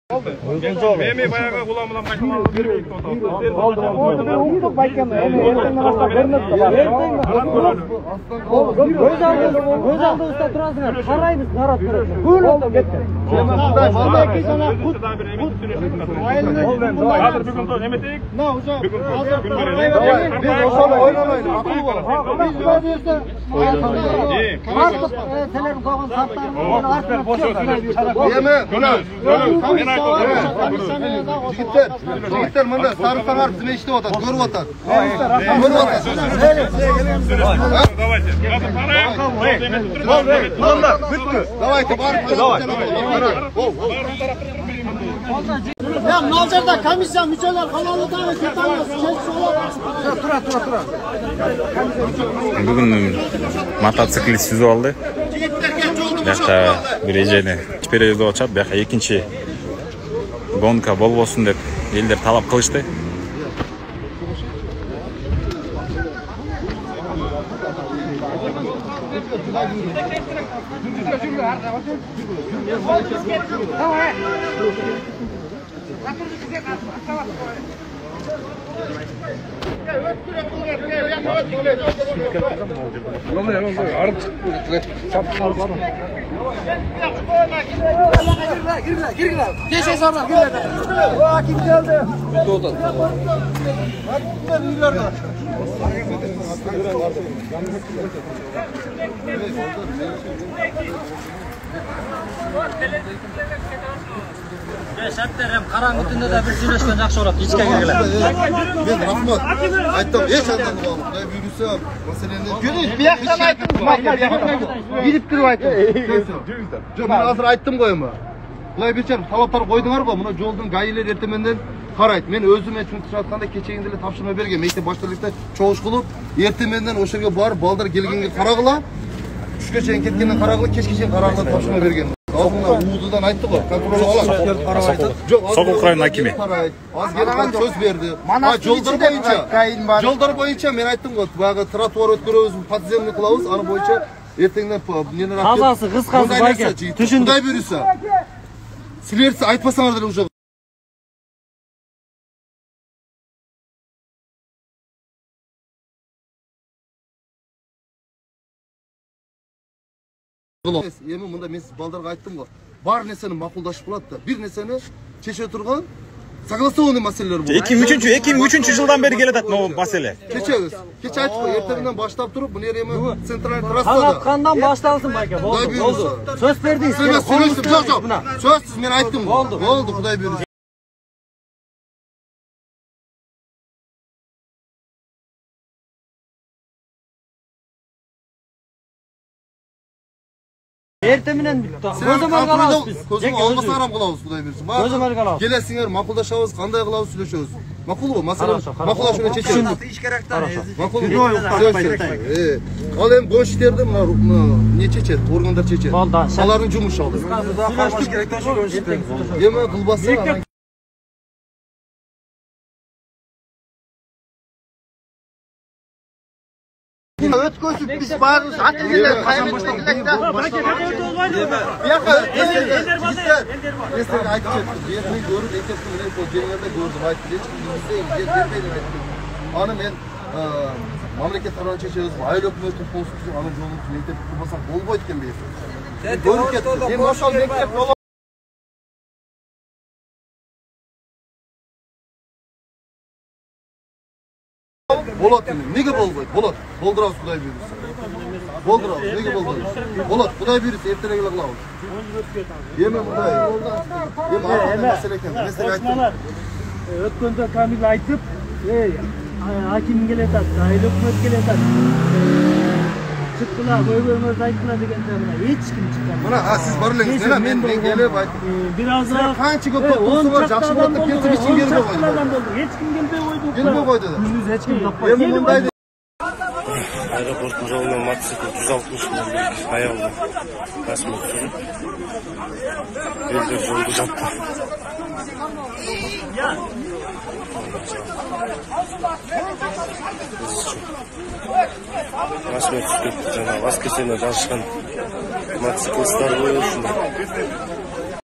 Memi bayağı kulağımdan kaçmalı vermeyik notu. Oldu ben umduk bayken ertenden başka vermez de var. Göz aldı usta durasınlar. Karayınız narat durasınlar. Böyle oldu gitti. Vallahi sana bu Hazır bir gün tur emetik. ne hocam? Bir gün tur. Biz olsa oynamayın. Akıl var. Biz böyleyse artık telerin kovan saplarını artık boş ver. Yeme. Yigitler mında sarısalar bizime işte otat, görüp otat. Görüp otat. Давайте, Ya Nalcır'da komisyon müçeler kanalı da tura. Bugün mototsiklist süzüp aldı. Бияқта bir ежені переезд очат, бияқта экинчи гонка болбосун деп элдер талап кылышты. Şartlarım karanlık tünde de bir süreçten жақсы olap içke girgiler. Ben rahmat. Aytdım, hiç anladım oğlum. Құдай бұйырса, мәселені... Gülüş, bir yaktan ayttım. Gidip durup ayttım. Жоқ, мен азыр айттым ғой эми. Құдай бұйырса, талаптар қойдыңар ғой, мына жолдың гаилер ертеменен қарайды. Мен өзіме жұмыс жатқанда кечегенде эле тапшырма берген. Мектеп башталыкта чогуш кылып, ертеменен ошо жерге барып, балдар келгенге карагыла, түшкө чейин кеткенден карагыла, кечке чейин карагыла тапшырма берген. Алдына Уузудан айтты ғой, контроль алат. Сокол крайын акими. Az gelip söz verdi. Жолдар боюнча мен айттым ғой, баягы тротуар өткөрөбүз, подземный кылабыз, аны боюнча эртеңден нени рахмет. Тазасы, кыскасы байке. Кудай буйрса. Силер айтпасаңар деле уже Эми мында мен балдарга айттым го. Бар нерсени макулдашып кылат да, бир нерсени чече турган согласованный маселелер болот. 2003 жылдан бери келе атат могу маселе. Кечебиз. Кече айттык го, эртеңден баштап туруп, бул эми центральный трассада. Канаткандан башталсын байке, болду. Сөз бердиңиз. Жок. Сөзсүз мен айттым го. Болду, Кудай буйрса. Эртеминен көзөмөл калабыз биз. Көзөмөл албаса арам кылабыз, Кудай буйрса. Көзөмөл калабыз. Келесиңер, макулдашабыз, кандай кылабыз, сүйлөшөбүз. Макулбу? Маселе макулдашып эле чечебиз. Иш керек да. Макулбу? Ал эми гонщиктерди мына не чечет, органдар чечет. Алардын жумушу ал. Сүйлөшүш керек да, гонщиктер. Эми кылбаса Өткөзүп биз баарыбыз ата-энелер кайра башталдык да. Эстерге айтып кетти. Мен көрүп, мектептин менен кол жеңерде көрдүм, айтты. Эч ким бизде бербейди айтты. Аны мен мамлекет тарабынан чечебиз, айыл өкмөтү болсун, анын жолун мектеп курбасак болбойт экен бейсиз. Көрүп кетти. Эми ошол мектеп Болот, неге болбойт? Болот. Болдурабыз, Кудай буйрса. Болдурабыз, неге болбойт? Болот, Кудай буйрса эртерээк эле кылабыз. Эми мындай. Эми артында маселе экен. Мен силерге айттым. Өткөндө Камил айтып, аким келетат, айыл өкмөт келетат. Çıktılar, boy ayttılar degende mına hiç kim çıkmadı. Mına siz бар элеңиз, мына мен келип айттым. Biraz daha канча көп болсо жакшы болот деп кетип ичин келбей койду. Hiç kim gelбей койду. Келбей койду. Күндүз hiç kim таппай. Эми мындай Аэропорттун жолунан мотоцикл 160 миң аялды тасымал сүрүп элдер жолду жапты. Машина түшүп кетти, жана воскресенье жарышкан мотоциклисттер ушундай